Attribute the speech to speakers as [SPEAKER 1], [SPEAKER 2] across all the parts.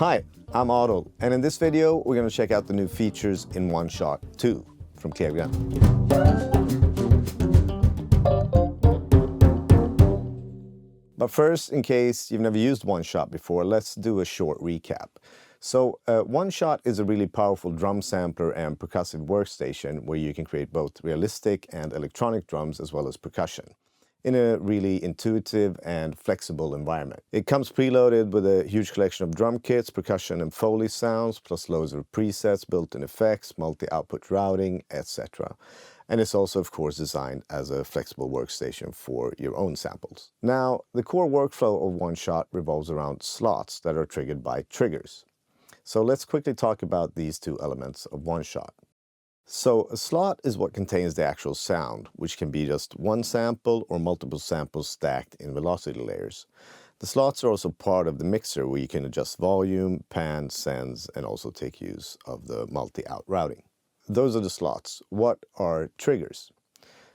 [SPEAKER 1] Hi, I'm Otto, and in this video we're going to check out the new features in OneShot2 from Cleargun. But first, in case you've never used OneShot before, let's do a short recap. So OneShot is a really powerful drum sampler and percussive workstation where you can create both realistic and electronic drums as well as percussion in a really intuitive and flexible environment. It comes preloaded with a huge collection of drum kits, percussion and Foley sounds, plus loads of presets, built-in effects, multi-output routing, etc. And it's also, of course, designed as a flexible workstation for your own samples. Now, the core workflow of OneShot revolves around slots that are triggered by triggers. So let's quickly talk about these two elements of OneShot. So a slot is what contains the actual sound, which can be just one sample or multiple samples stacked in velocity layers. The slots are also part of the mixer where you can adjust volume, pan, sends, and also take use of the multi-out routing. Those are the slots. What are triggers?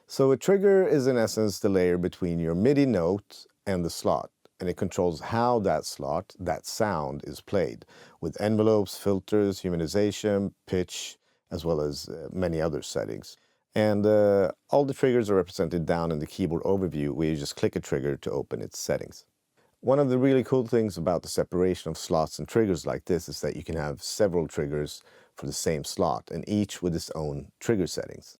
[SPEAKER 1] So a trigger is in essence the layer between your MIDI note and the slot, and it controls how that slot, that sound, is played, with envelopes, filters, humanization, pitch, as well as many other settings. And all the triggers are represented down in the keyboard overview where you just click a trigger to open its settings. One of the really cool things about the separation of slots and triggers like this is that you can have several triggers for the same slot and each with its own trigger settings.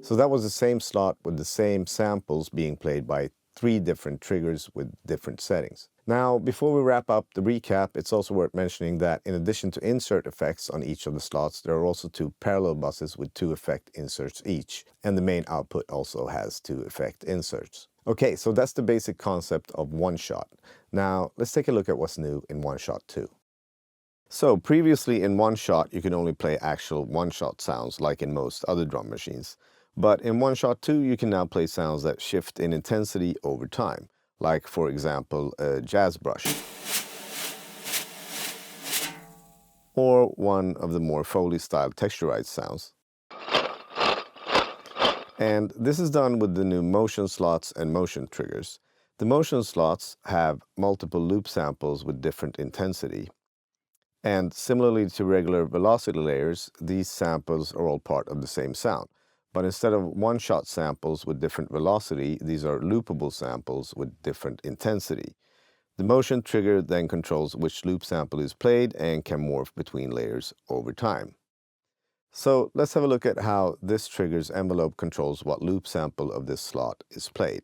[SPEAKER 1] So that was the same slot with the same samples being played by 3 different triggers with different settings. Now, before we wrap up the recap, it's also worth mentioning that in addition to insert effects on each of the slots, there are also 2 parallel buses with 2 effect inserts each, and the main output also has 2 effect inserts. Okay, so that's the basic concept of OneShot. Now, let's take a look at what's new in OneShot2. So, previously in OneShot, you could only play actual OneShot sounds like in most other drum machines. But in OneShot2, you can now play sounds that shift in intensity over time, like, for example, a jazz brush, or one of the more Foley-style texturized sounds. And this is done with the new motion slots and motion triggers. The motion slots have multiple loop samples with different intensity. And similarly to regular velocity layers, these samples are all part of the same sound. But instead of one-shot samples with different velocity, these are loopable samples with different intensity. The motion trigger then controls which loop sample is played and can morph between layers over time. So let's have a look at how this trigger's envelope controls what loop sample of this slot is played.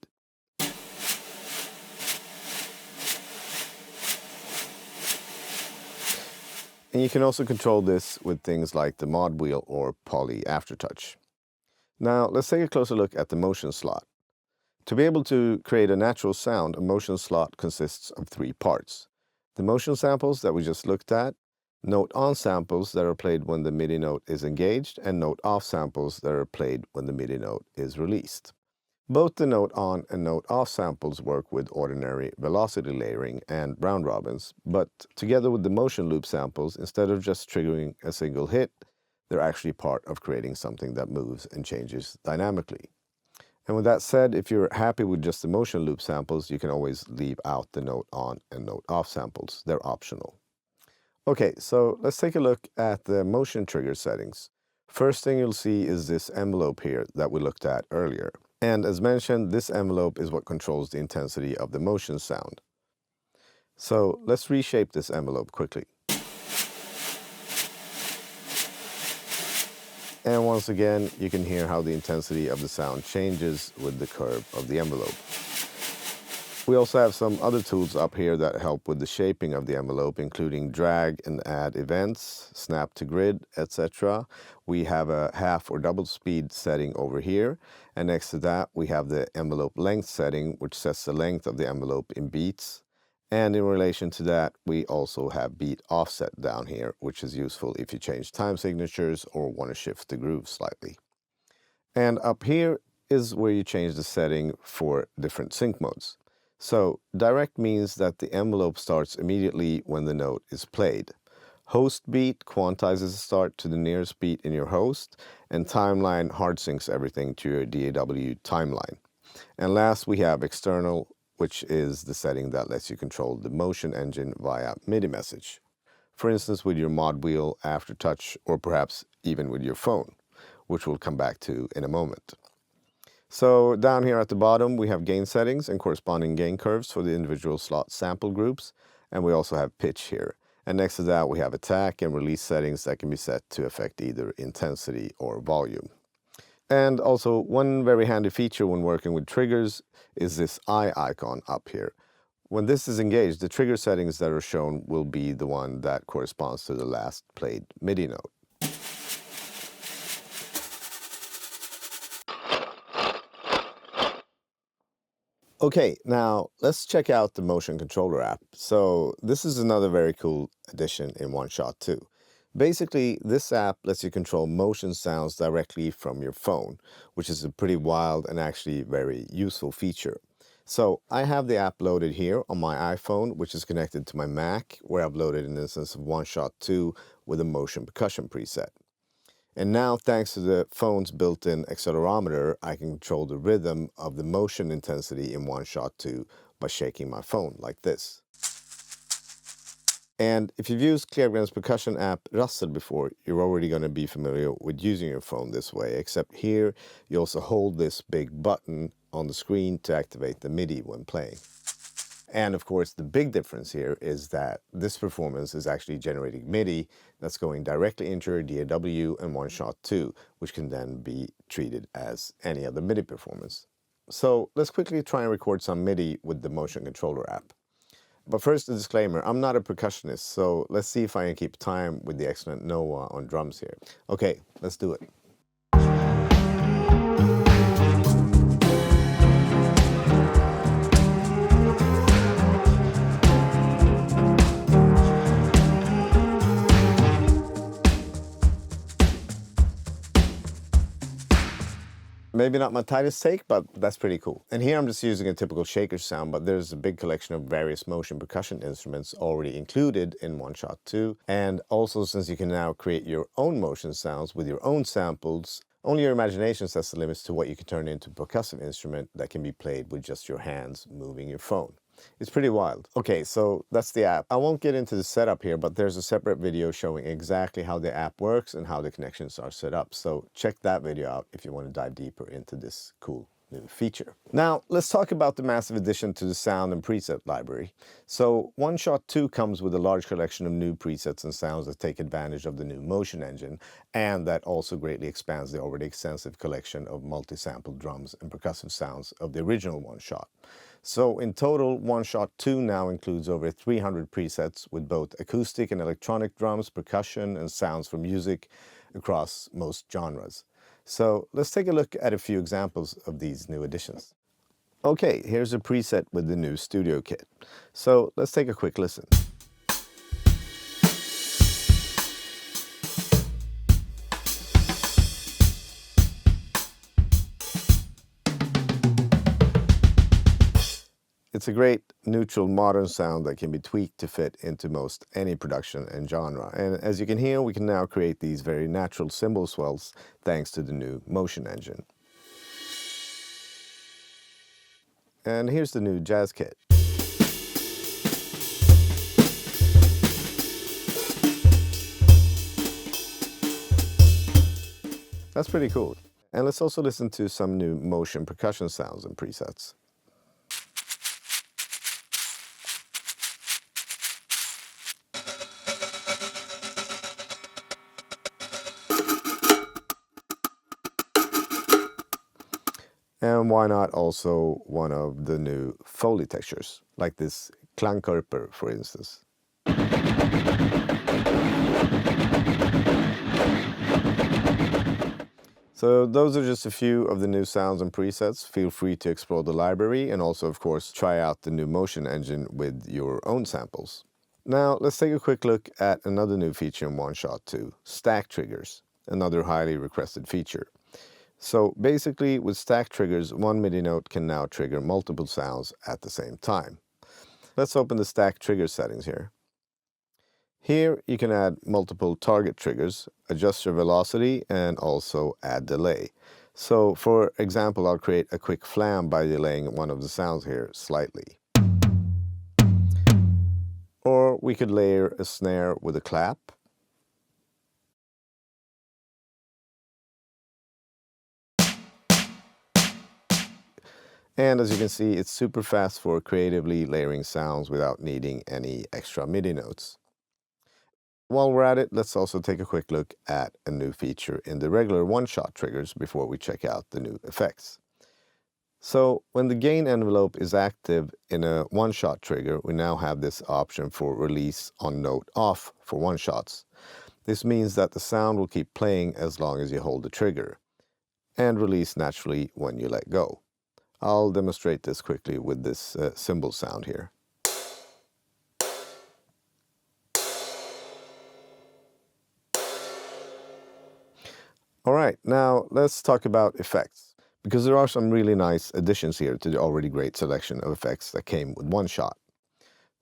[SPEAKER 1] And you can also control this with things like the mod wheel or poly aftertouch. Now, let's take a closer look at the motion slot. To be able to create a natural sound, a motion slot consists of 3 parts. The motion samples that we just looked at, note-on samples that are played when the MIDI note is engaged, and note-off samples that are played when the MIDI note is released. Both the note-on and note-off samples work with ordinary velocity layering and round robins, but together with the motion loop samples, instead of just triggering a single hit, they're actually part of creating something that moves and changes dynamically. And with that said, if you're happy with just the motion loop samples, you can always leave out the note on and note off samples. They're optional. Okay, so let's take a look at the motion trigger settings. First thing you'll see is this envelope here that we looked at earlier. And as mentioned, this envelope is what controls the intensity of the motion sound. So let's reshape this envelope quickly. And once again, you can hear how the intensity of the sound changes with the curve of the envelope. We also have some other tools up here that help with the shaping of the envelope, including drag and add events, snap to grid, etc. We have a half or double speed setting over here. And next to that, we have the envelope length setting, which sets the length of the envelope in beats. And in relation to that, we also have beat offset down here, which is useful if you change time signatures or want to shift the groove slightly. And up here is where you change the setting for different sync modes. So direct means that the envelope starts immediately when the note is played. Host beat quantizes the start to the nearest beat in your host, and timeline hard syncs everything to your DAW timeline. And last, we have external, which is the setting that lets you control the motion engine via MIDI message. For instance, with your mod wheel, aftertouch, or perhaps even with your phone, which we'll come back to in a moment. So down here at the bottom, we have gain settings and corresponding gain curves for the individual slot sample groups, and we also have pitch here. And next to that, we have attack and release settings that can be set to affect either intensity or volume. And also, one very handy feature when working with triggers is this eye icon up here. When this is engaged, the trigger settings that are shown will be the one that corresponds to the last played MIDI note. Okay, now let's check out the motion controller app. So this is another very cool addition in OneShot2. Basically, this app lets you control motion sounds directly from your phone, which is a pretty wild and actually very useful feature. So I have the app loaded here on my iPhone, which is connected to my Mac, where I've loaded an instance of OneShot2 with a motion percussion preset. And now, thanks to the phone's built-in accelerometer, I can control the rhythm of the motion intensity in OneShot2 by shaking my phone like this. And if you've used Cleargren's percussion app Rassel before, you're already going to be familiar with using your phone this way, except here you also hold this big button on the screen to activate the MIDI when playing. And of course, the big difference here is that this performance is actually generating MIDI that's going directly into your DAW and OneShot2, which can then be treated as any other MIDI performance. So let's quickly try and record some MIDI with the motion controller app. But first, a disclaimer, I'm not a percussionist, so let's see if I can keep time with the excellent Noah on drums here. Okay, let's do it. Maybe not my tightest take, but that's pretty cool. And here I'm just using a typical shaker sound, but there's a big collection of various motion percussion instruments already included in OneShot2. And also, since you can now create your own motion sounds with your own samples, only your imagination sets the limits to what you can turn into a percussive instrument that can be played with just your hands moving your phone. It's pretty wild. Okay, so that's the app. I won't get into the setup here, but there's a separate video showing exactly how the app works and how the connections are set up. So check that video out if you want to dive deeper into this cool new feature. Now, let's talk about the massive addition to the sound and preset library. So OneShot2 comes with a large collection of new presets and sounds that take advantage of the new motion engine, and that also greatly expands the already extensive collection of multi-sampled drums and percussive sounds of the original OneShot. So in total, OneShot2 now includes over 300 presets with both acoustic and electronic drums, percussion, and sounds for music across most genres. So let's take a look at a few examples of these new additions. Okay, here's a preset with the new studio kit. So let's take a quick listen. It's a great, neutral, modern sound that can be tweaked to fit into most any production and genre. And as you can hear, we can now create these very natural cymbal swells thanks to the new motion engine. And here's the new jazz kit. That's pretty cool. And let's also listen to some new motion percussion sounds and presets. And why not also one of the new Foley textures, like this Klangkörper, for instance. So those are just a few of the new sounds and presets. Feel free to explore the library and also, of course, try out the new motion engine with your own samples. Now, let's take a quick look at another new feature in OneShot2, stack triggers, another highly requested feature. So basically, with stack triggers, one MIDI note can now trigger multiple sounds at the same time. Let's open the stack trigger settings here. Here you can add multiple target triggers, adjust your velocity, and also add delay. So for example, I'll create a quick flam by delaying one of the sounds here slightly. we could layer a snare with a clap. And as you can see, it's super fast for creatively layering sounds without needing any extra MIDI notes. While we're at it, let's also take a quick look at a new feature in the regular one-shot triggers before we check out the new effects. So when the gain envelope is active in a one-shot trigger, we now have this option for release on note off for one-shots. This means that the sound will keep playing as long as you hold the trigger, and release naturally when you let go. I'll demonstrate this quickly with this cymbal sound here. All right, now let's talk about effects, because there are some really nice additions here to the already great selection of effects that came with OneShot.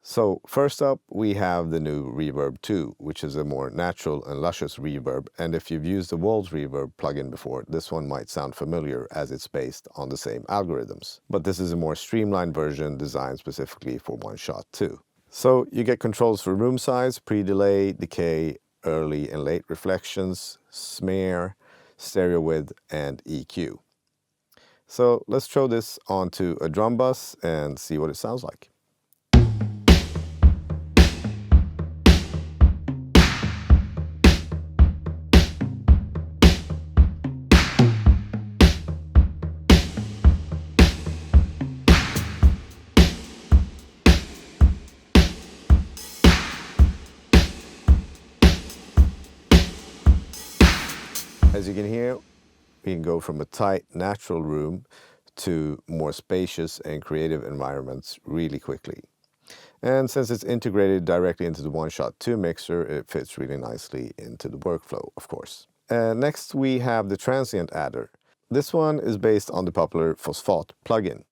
[SPEAKER 1] So first up, we have the new Reverb 2, which is a more natural and luscious reverb, and if you've used the Walls Reverb plugin before, this one might sound familiar as it's based on the same algorithms. But this is a more streamlined version designed specifically for OneShot2. So you get controls for room size, pre-delay, decay, early and late reflections, smear, stereo width, and EQ. So let's throw this onto a drum bus and see what it sounds like. As you can hear, we can go from a tight, natural room to more spacious and creative environments really quickly. And since it's integrated directly into the OneShot2 mixer, it fits really nicely into the workflow, of course. Next, we have the transient adder. This one is based on the popular Phosphate plugin,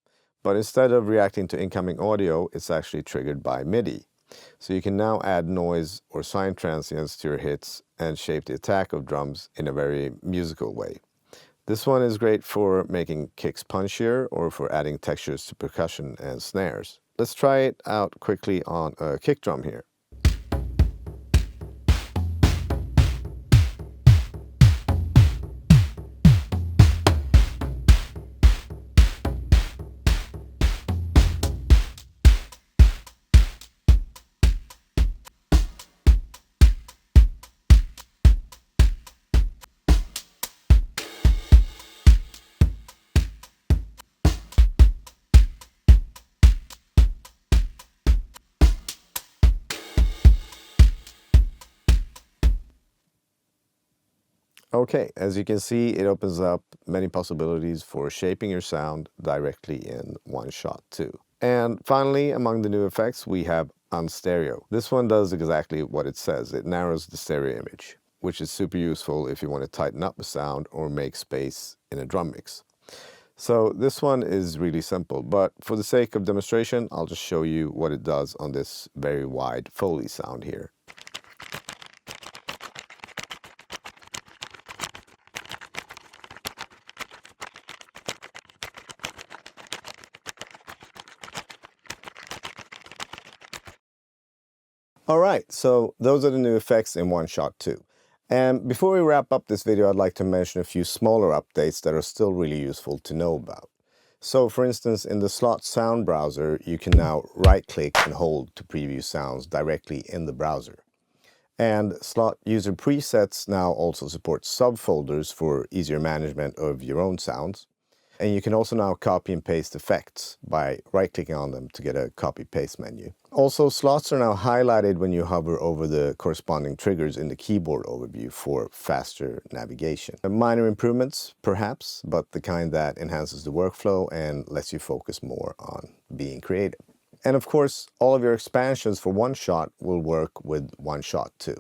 [SPEAKER 1] but instead of reacting to incoming audio, it's actually triggered by MIDI. So you can now add noise or sine transients to your hits and shape the attack of drums in a very musical way. This one is great for making kicks punchier or for adding textures to percussion and snares. Let's try it out quickly on a kick drum here. Okay, as you can see, it opens up many possibilities for shaping your sound directly in OneShot2. And finally, among the new effects, we have Unstereo. This one does exactly what it says. It narrows the stereo image, which is super useful if you want to tighten up a sound or make space in a drum mix. So this one is really simple, but for the sake of demonstration, I'll just show you what it does on this very wide Foley sound here. All right, so those are the new effects in OneShot2. And before we wrap up this video, I'd like to mention a few smaller updates that are still really useful to know about. So for instance, in the Slot sound browser, you can now right-click and hold to preview sounds directly in the browser. And Slot user presets now also support subfolders for easier management of your own sounds. And you can also now copy and paste effects by right-clicking on them to get a copy-paste menu. Also, slots are now highlighted when you hover over the corresponding triggers in the keyboard overview for faster navigation. Minor improvements, perhaps, but the kind that enhances the workflow and lets you focus more on being creative. And of course, all of your expansions for OneShot will work with OneShot2.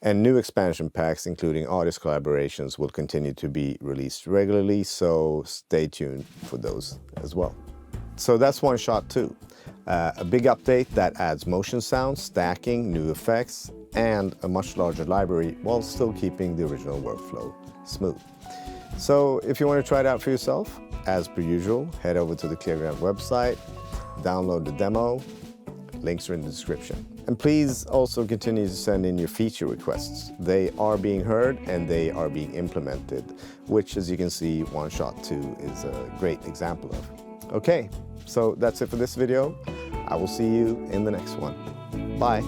[SPEAKER 1] And new expansion packs, including artist collaborations, will continue to be released regularly, so stay tuned for those as well. So that's OneShot2, a big update that adds motion sounds, stacking, new effects, and a much larger library while still keeping the original workflow smooth. So if you want to try it out for yourself, as per usual, head over to the Clearground website, download the demo, Links are in the description. And please also continue to send in your feature requests. They are being heard and they are being implemented, which, as you can see, OneShot2 is a great example of. Okay, so that's it for this video. I will see you in the next one. Bye.